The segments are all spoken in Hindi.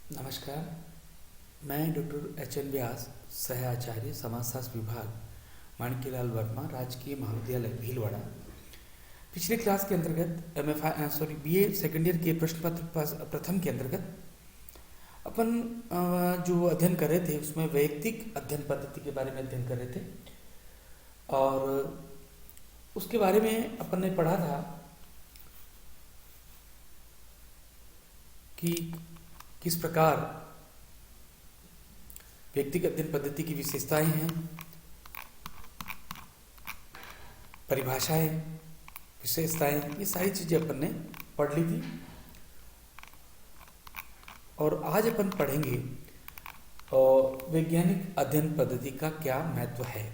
नमस्कार। मैं डॉक्टर एच एन व्यास, सह आचार्य समाजशास्त्र विभाग, माणिक्यलाल वर्मा, राजकीय महाविद्यालय भीलवाड़ा। पिछले क्लास के अंतर्गत बीए सेकेंड ईयर के प्रश्न पत्र प्रथम के अंतर्गत अपन जो अध्ययन कर रहे थे उसमें वैयक्तिक अध्ययन पद्धति के बारे में अध्ययन कर रहे थे और उसके बारे में अपन ने पढ़ा था कि किस प्रकार व्यक्तिगत अध्ययन पद्धति की विशेषताएं हैं, परिभाषाएं, विशेषताएं, ये सारी चीजें अपन ने पढ़ ली थी। और आज अपन पढ़ेंगे वैज्ञानिक अध्ययन पद्धति का क्या महत्व है।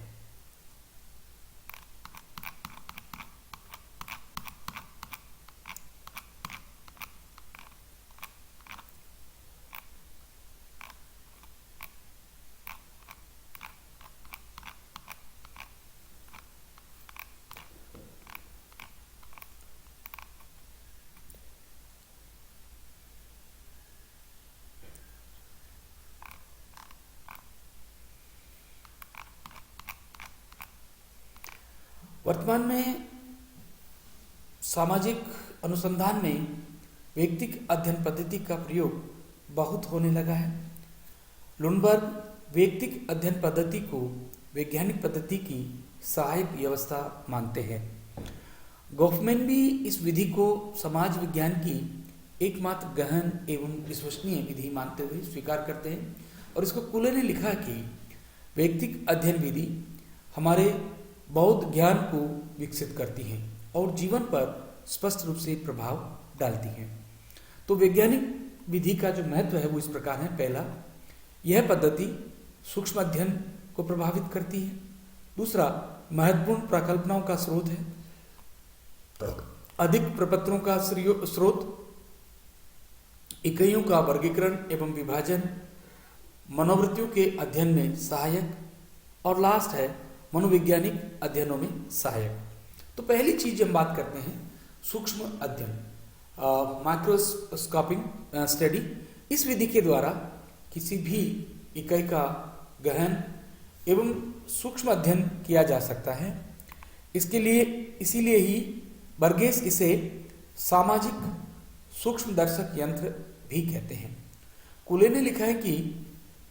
वर्तमान में सामाजिक अनुसंधान में वैयक्तिक अध्ययन पद्धति का प्रयोग बहुत होने लगा है। लुनबर्ग वैयक्तिक अध्ययन पद्धति को वैज्ञानिक पद्धति की सहायक व्यवस्था मानते हैं। गॉफमैन भी इस विधि को समाज विज्ञान की एकमात्र गहन एवं विश्वसनीय विधि मानते हुए स्वीकार करते हैं और इसको कुले ने लिखा कि वैयक्तिक अध्ययन विधि हमारे बौद्ध ज्ञान को विकसित करती हैं और जीवन पर स्पष्ट रूप से प्रभाव डालती हैं। तो वैज्ञानिक विधि का जो महत्व है वो इस प्रकार है। पहला, यह पद्धति सूक्ष्म अध्ययन को प्रभावित करती है। दूसरा, महत्वपूर्ण प्रकल्पनाओं का स्रोत है। अधिक प्रपत्रों का स्रोत, इकाइयों का वर्गीकरण एवं विभाजन, मनोवृत्तियों के अध्ययन में सहायक, और लास्ट है मनोवैज्ञानिक अध्ययनों में सहायक। तो पहली चीज हम बात करते हैं सूक्ष्म अध्ययन, माइक्रोस्कोपिक स्टडी। इस विधि के द्वारा किसी भी इकाई का गहन एवं सूक्ष्म अध्ययन किया जा सकता है। इसके लिए इसीलिए ही बर्गेस इसे सामाजिक सूक्ष्मदर्शक यंत्र भी कहते हैं। कुले ने लिखा है कि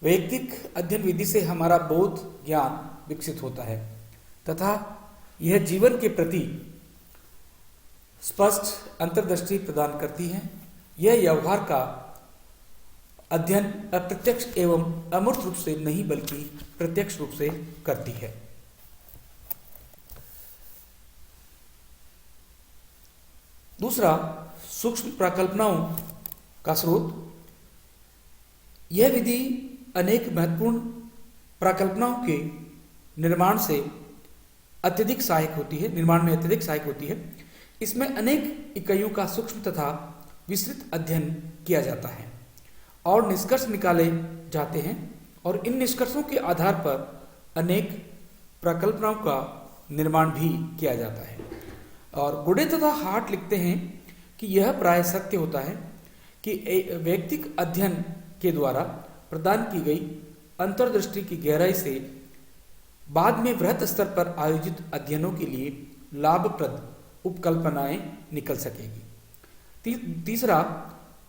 वैयक्तिक अध्ययन विधि से हमारा बोध ज्ञान विकसित होता है तथा यह जीवन के प्रति स्पष्ट अंतर्दृष्टि प्रदान करती है। यह व्यवहार का अध्ययन अप्रत्यक्ष एवं अमूर्त रूप से नहीं बल्कि प्रत्यक्ष रूप से करती है। दूसरा, सूक्ष्म प्रकल्पनाओं का स्रोत। यह विधि अनेक महत्वपूर्ण प्रकल्पनाओं के निर्माण में अत्यधिक सहायक होती है। इसमें अनेक इकाइयों का सूक्ष्म तथा विस्तृत अध्ययन किया जाता है और निष्कर्ष निकाले जाते हैं और इन निष्कर्षों के आधार पर अनेक प्रकल्पनाओं का निर्माण भी किया जाता है। और गुडे तथा हार्ट लिखते हैं कि यह प्राय सत्य होता है कि वैयक्तिक अध्ययन के द्वारा प्रदान की गई अंतर्दृष्टि की गहराई से बाद में वृहत स्तर पर आयोजित अध्ययनों के लिए लाभप्रद उपकल्पनाएं निकल सकेगी। तीसरा,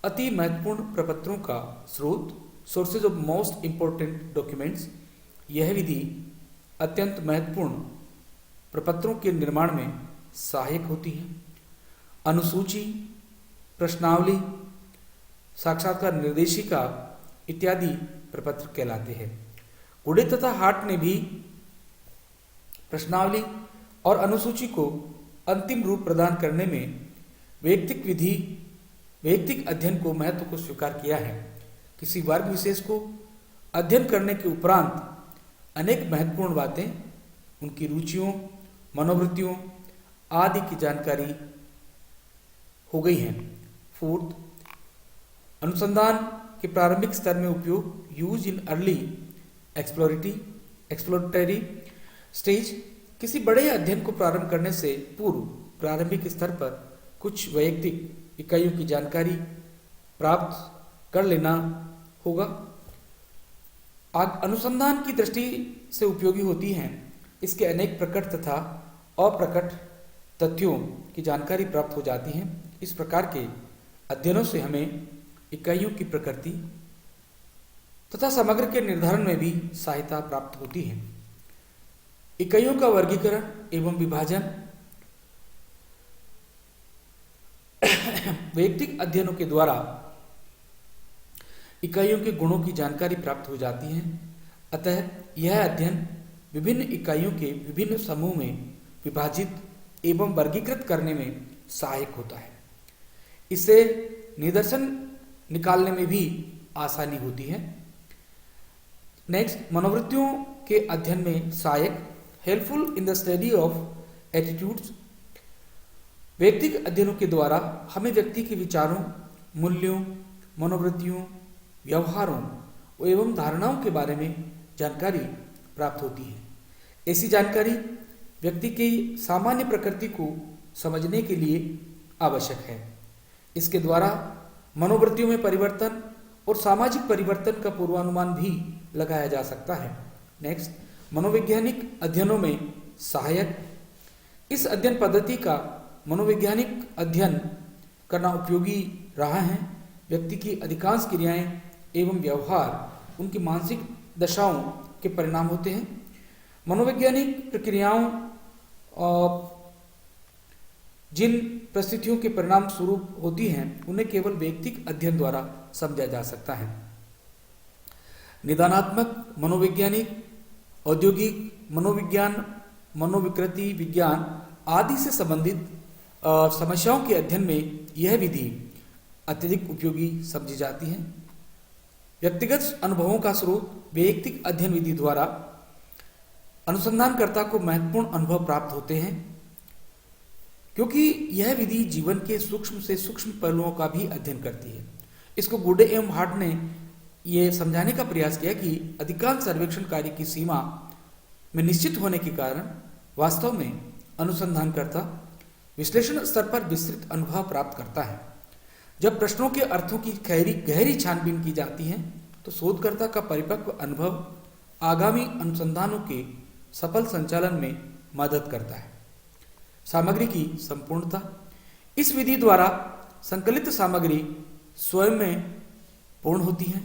अति महत्वपूर्ण प्रपत्रों का स्रोत, sources of most important documents. यह विधि अत्यंत महत्वपूर्ण प्रपत्रों के निर्माण में सहायक होती है। अनुसूची, प्रश्नावली, साक्षात्कार निर्देशिका इत्यादि प्रपत्र कहलाते हैं। गुडे तथा हार्ट ने भी प्रश्नावली और अनुसूची को अंतिम रूप प्रदान करने में वैयक्तिक अध्ययन को महत्व को स्वीकार किया है। किसी वर्ग विशेष को अध्ययन करने के उपरांत अनेक महत्वपूर्ण बातें, उनकी रुचियों, मनोवृत्तियों आदि की जानकारी हो गई हैं। फोर्थ, अनुसंधान के प्रारंभिक स्तर में उपयोग, use in early exploratory stage. किसी बड़े अध्ययन को प्रारंभ करने से पूर्व प्रारंभिक स्तर पर कुछ वैयक्तिक इकाइयों की जानकारी प्राप्त कर लेना होगा। अनुसंधान की दृष्टि से उपयोगी होती हैं। इसके अनेक प्रकट तथा अप्रकट तथ्यों की जानकारी प्राप्त हो जाती है। इस प्रकार के अध्ययनों से हमें इकाइयों की प्रकृति तथा समग्र के निर्धारण में भी सहायता प्राप्त होती है। इकाइयों का वर्गीकरण एवं विभाजन वैयक्तिक अध्ययनों के द्वारा इकाइयों के गुणों की जानकारी प्राप्त हो जाती है। अतः यह अध्ययन विभिन्न इकाइयों के विभिन्न समूह में विभाजित एवं वर्गीकृत करने में सहायक होता है। इससे निदर्शन निकालने में भी आसानी होती है। नेक्स्ट, मनोवृत्तियों के अध्ययन में सहायक, helpful in the study of attitudes. वैयक्तिक अध्ययनों के द्वारा हमें व्यक्ति के विचारों, मूल्यों, मनोवृत्तियों, व्यवहारों एवं धारणाओं के बारे में जानकारी प्राप्त होती है। ऐसी जानकारी व्यक्ति की सामान्य प्रकृति को समझने के लिए आवश्यक है। इसके द्वारा मनोवृत्तियों में परिवर्तन और सामाजिक परिवर्तन का पूर्वानुमान भी लगाया जा सकता है। नेक्स्ट, मनोवैज्ञानिक अध्ययनों में सहायक। इस अध्ययन पद्धति का मनोवैज्ञानिक अध्ययन करना उपयोगी रहा है। व्यक्ति की अधिकांश क्रियाएं एवं व्यवहार उनकी मानसिक दशाओं के परिणाम होते हैं। मनोवैज्ञानिक प्रक्रियाओं जिन परिस्थितियों के परिणाम स्वरूप होती हैं उन्हें केवल वैयक्तिक अध्ययन द्वारा समझा जा सकता है। निदानात्मक मनोवैज्ञानिक, औद्योगिक मनोविज्ञान, मनोविकृति विज्ञान आदि से संबंधित समस्याओं के अध्ययन में यह विधि अत्यधिक उपयोगी समझी जाती है। व्यक्तिगत अनुभवों का स्रोत वैयक्तिक अध्ययन विधि द्वारा अनुसंधानकर्ता को महत्वपूर्ण अनुभव प्राप्त होते हैं, क्योंकि यह विधि जीवन के सूक्ष्म से सूक्ष्म पहलुओं का भी अध्ययन करती है। इसको गुडे एवं हार्ट ने यह समझाने का प्रयास किया कि अधिकांश सर्वेक्षण कार्य की सीमा में निश्चित होने के कारण वास्तव में अनुसंधानकर्ता विश्लेषण स्तर पर विस्तृत अनुभव प्राप्त करता है। जब प्रश्नों के अर्थों की गहरी छानबीन की जाती है तो शोधकर्ता का परिपक्व अनुभव आगामी अनुसंधानों के सफल संचालन में मदद करता है। सामग्री की संपूर्णता। इस विधि द्वारा संकलित सामग्री स्वयं में पूर्ण होती है।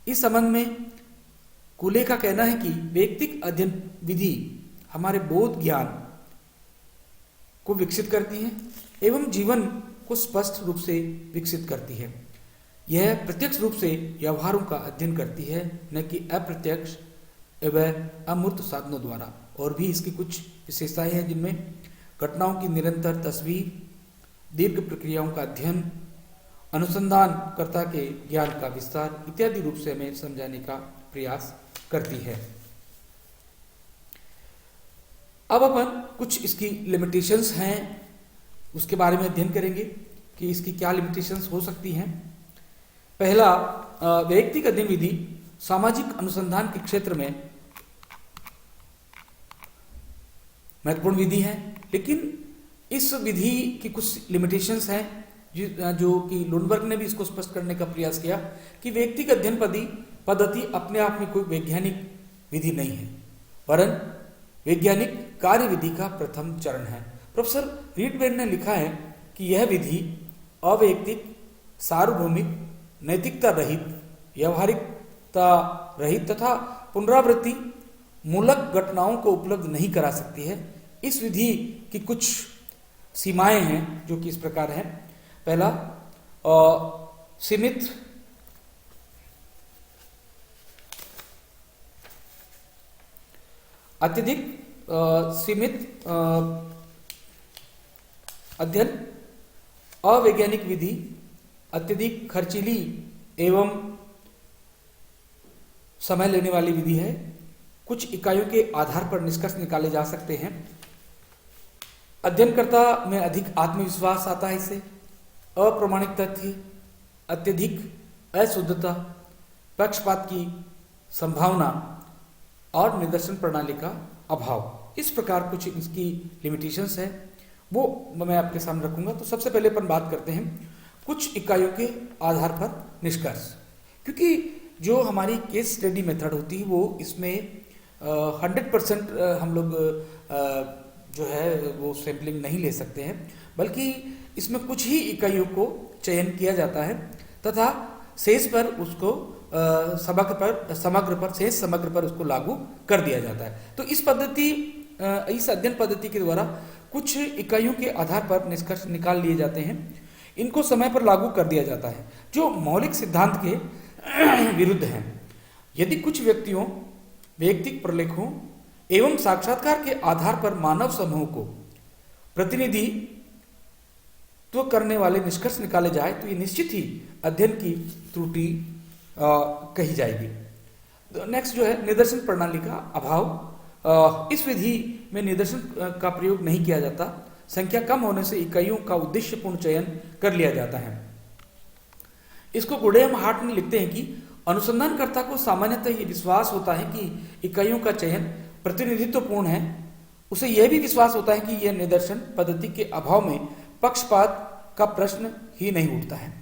इस संबंध में कूले का कहना है कि वैयक्तिक अध्ययन विधि हमारे बोध ज्ञान को विकसित करती है एवं जीवन को स्पष्ट रूप से विकसित करती है। यह प्रत्यक्ष रूप से व्यवहारों का अध्ययन करती है, न कि अप्रत्यक्ष एवं अमूर्त साधनों द्वारा। और भी इसकी कुछ विशेषताएं हैं जिनमें घटनाओं की निरंतर तस्वीर, दीर्घ प्रक्रियाओं का अध्ययन, अनुसंधानकर्ता के ज्ञान का विस्तार इत्यादि रूप से हमें समझाने का प्रयास करती है। अब अपन कुछ इसकी लिमिटेशंस हैं उसके बारे में अध्ययन करेंगे कि इसकी क्या लिमिटेशंस हो सकती हैं। पहला, वैयक्तिक अध्ययन विधि सामाजिक अनुसंधान के क्षेत्र में महत्वपूर्ण विधि है, लेकिन इस विधि की कुछ लिमिटेशंस हैं जो कि लुनबर्ग ने भी इसको स्पष्ट करने का प्रयास किया कि वैयक्तिक अध्ययन पद्धति अपने आप में कोई वैज्ञानिक विधि नहीं है, वरन वैज्ञानिक कार्य विधि का प्रथम चरण है। प्रोफेसर रीडबेन ने लिखा है कि यह विधि अवैयक्तिक, सार्वभौमिक, नैतिकता रहित, व्यवहारिकता रहित तथा पुनरावृत्ति मूलक घटनाओं को उपलब्ध नहीं करा सकती है। इस विधि की कुछ सीमाएं हैं जो कि इस प्रकार हैं। पहला, सीमित अत्यधिक सीमित अध्ययन। अवैज्ञानिक विधि अत्यधिक खर्चीली एवं समय लेने वाली विधि है। कुछ इकाइयों के आधार पर निष्कर्ष निकाले जा सकते हैं। अध्ययनकर्ता में अधिक आत्मविश्वास आता है इससे। अप्रमाणिक तथ्य, अत्यधिक अशुद्धता, पक्षपात की संभावना और निदर्शन प्रणाली का अभाव, इस प्रकार कुछ इसकी लिमिटेशंस है, वो मैं आपके सामने रखूंगा। तो सबसे पहले अपन बात करते हैं कुछ इकाइयों के आधार पर निष्कर्ष, क्योंकि जो हमारी केस स्टडी मेथड होती है वो इसमें 100% हम लोग जो है वो सैंपलिंग नहीं ले सकते हैं, बल्कि इसमें कुछ ही इकाइयों को चयन किया जाता है तथा शेष पर उसको समग्र पर शेष समग्र पर उसको लागू कर दिया जाता है। तो इस अध्ययन पद्धति के द्वारा कुछ इकाइयों के आधार पर निष्कर्ष निकाल लिए जाते हैं, इनको समय पर लागू कर दिया जाता है जो मौलिक सिद्धांत के विरुद्ध हैं। यदि कुछ व्यक्तियों, वैयक्तिक प्रलेखों एवं साक्षात्कार के आधार पर मानव समूह को प्रतिनिधित्व करने वाले निष्कर्ष निकाले जाए तो ये निश्चित ही अध्ययन की त्रुटि कही जाएगी। नेक्स्ट जो है निदर्शन प्रणाली का अभाव। इस विधि में निदर्शन का प्रयोग नहीं किया जाता। संख्या कम होने से इकाइयों का उद्देश्यपूर्ण चयन कर लिया जाता है। इसको गुडेम हार्ट ने लिखते हैं कि अनुसंधानकर्ता को सामान्यतः ये विश्वास होता है कि इकाइयों का चयन प्रतिनिधित्वपूर्ण है। उसे यह भी विश्वास होता है कि यह निदर्शन पद्धति के अभाव में पक्षपात का प्रश्न ही नहीं उठता है।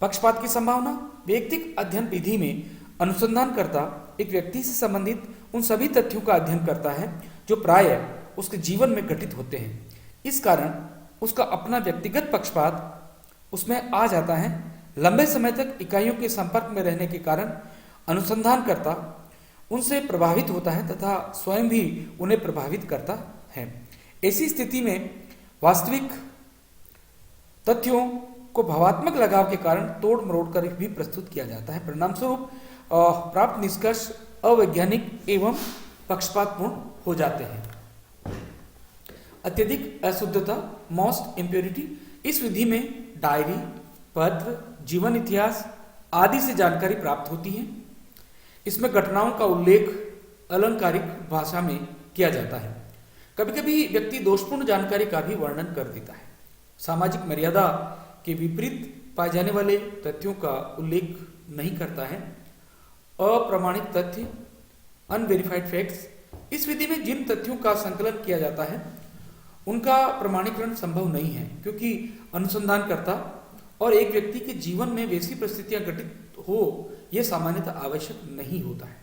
पक्षपात की संभावना। वैयक्तिक अध्ययन विधि में अनुसंधानकर्ता एक व्यक्ति से संबंधित उन सभी तथ्यों का अध्ययन करता है जो प्रायः उसके जीवन में घटित होते हैं। इस कारण उसका अपना व्यक्तिगत पक्षपात उसमें आ जाता है। लंबे समय तक इकाइयों के संपर्क में रहने के कारण अनुसंधानकर्ता उनसे प्रभावित होता है तथा स्वयं भी उन्हें प्रभावित करता है। ऐसी स्थिति में वास्तविक तथ्यों को भावात्मक लगाव के कारण तोड़ मरोड़ कर भी प्रस्तुत किया जाता है। परिणाम स्वरूप प्राप्त निष्कर्ष अवैज्ञानिक एवं पक्षपातपूर्ण हो जाते हैं। अत्यधिक अशुद्धता, मोस्ट इम्प्योरिटी। इस विधि में डायरी, पत्र, जीवन इतिहास आदि से जानकारी प्राप्त होती है। इसमें घटनाओं का उल्लेख अलंकारिक भाषा में किया जाता है। कभी कभी व्यक्ति दोषपूर्ण जानकारी का भी वर्णन कर देता है। सामाजिक मर्यादा के विपरीत पाए जाने वाले तथ्यों का उल्लेख नहीं करता है। अप्रमाणित तथ्य, अनवेरिफाइड फैक्ट्स। इस विधि में जिन तथ्यों का संकलन किया जाता है उनका प्रमाणीकरण संभव नहीं है, क्योंकि अनुसंधानकर्ता और एक व्यक्ति के जीवन में वैसी परिस्थितियां घटित हो यह सामान्यतः आवश्यक नहीं होता है।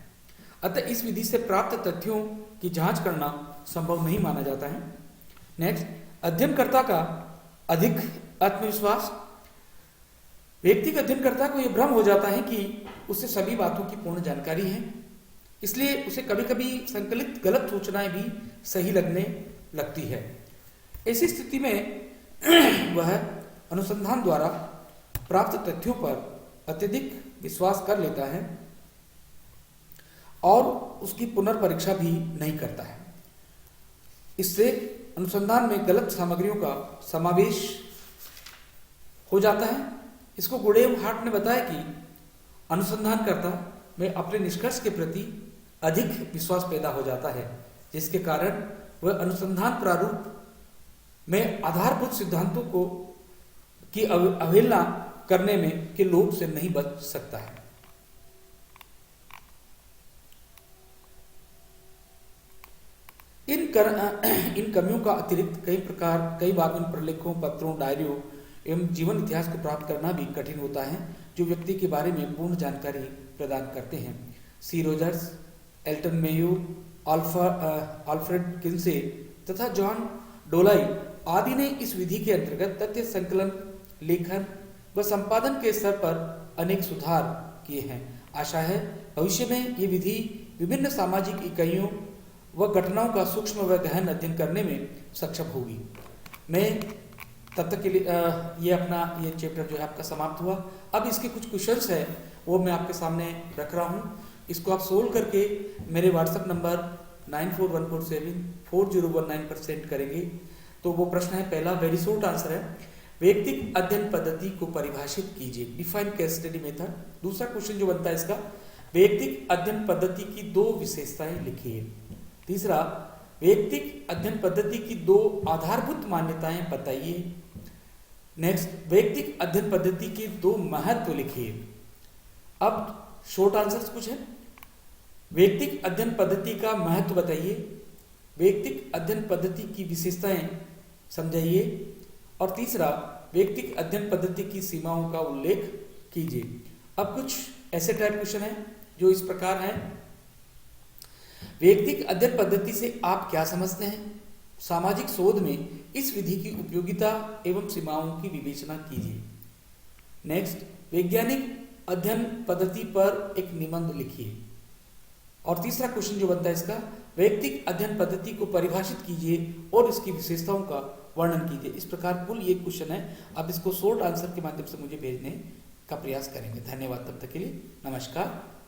अतः इस विधि से प्राप्त तथ्यों की जांच करना संभव नहीं माना जाता है। नेक्स्ट, अध्ययनकर्ता का अधिक आत्मविश्वास। व्यक्तिगत अध्ययनकर्ता को यह भ्रम हो जाता है कि उसे सभी बातों की पूर्ण जानकारी है, इसलिए उसे कभी कभी संकलित गलत सूचनाएं भी सही लगने लगती है। ऐसी स्थिति में वह अनुसंधान द्वारा प्राप्त तथ्यों पर अत्यधिक विश्वास कर लेता है और उसकी पुनर्परीक्षा भी नहीं करता है। इससे अनुसंधान में गलत सामग्रियों का समावेश हो जाता है। इसको गुडेम हार्ट ने बताया कि अनुसंधानकर्ता में अपने निष्कर्ष के प्रति अधिक विश्वास पैदा हो जाता है, जिसके कारण वह अनुसंधान प्रारूप में आधारभूत सिद्धांतों को की अवहेलना करने में के लोभ से नहीं बच सकता है। इन कमियों का अतिरिक्त कई बार इन प्रलेखों, पत्रों, डायरियों एवं जीवन इतिहास को प्राप्त करना भी कठिन होता है, जो व्यक्ति के बारे में पूर्ण जानकारी प्रदान करते हैं। सी Rogers, Elton Mayo, Alfred Kinsey तथा जॉन डोलाई आदि ने इस विधि के अंतर्गत तथ्य संकलन, लेखन व संपादन के स्तर पर अनेक सुधार किए हैं। आशा है भविष्य में ये विधि विभिन्न सामाजिक इकाइयों व घटनाओं का सूक्ष्म व गहन अध्ययन करने में सक्षम होगी। मैं तब तक के लिए ये चैप्टर जो है आपका समाप्त हुआ। अब इसके कुछ क्वेश्चंस है वो मैं आपके सामने रख रहा हूँ। इसको आप सोल्व करके मेरे व्हाट्सएप नंबर 94147401 पर सेंड करेंगे। तो वो प्रश्न है, पहला वेरी शॉर्ट आंसर है, वैयक्तिक अध्ययन पद्धति को परिभाषित कीजिए, डिफाइन केस स्टडी मेथड। दूसरा क्वेश्चन जो बनता है इसका, वैयक्तिक अध्ययन पद्धति की दो विशेषताएं लिखिए। तीसरा, वैयक्तिक अध्ययन पद्धति की दो आधारभूत मान्यताएं बताइए। नेक्स्ट, वैयक्तिक अध्ययन पद्धति के दो महत्व लिखिए। अब शॉर्ट आंसर्स कुछ है। वैयक्तिक अध्ययन पद्धति का महत्व बताइए, वैयक्तिक अध्ययन पद्धति की विशेषताएं समझाइए, और तीसरा, वैयक्तिक अध्ययन पद्धति की सीमाओं का उल्लेख कीजिए। अब कुछ ऐसे टाइप क्वेश्चन है जो इस प्रकार है। वैयक्तिक अध्ययन पद्धति से आप क्या समझते हैं? सामाजिक शोध में इस विधि की उपयोगिता एवं सीमाओं की विवेचना कीजिए। नेक्स्ट, वैज्ञानिक अध्ययन पद्धति पर एक निबंध लिखिए। और तीसरा क्वेश्चन जो बनता है इसका, वैयक्तिक अध्ययन पद्धति को परिभाषित कीजिए और इसकी विशेषताओं का वर्णन कीजिए। इस प्रकार कुल ये क्वेश्चन है, आप इसको शॉर्ट आंसर के माध्यम से मुझे भेजने का प्रयास करेंगे। धन्यवाद, तब तक के लिए नमस्कार।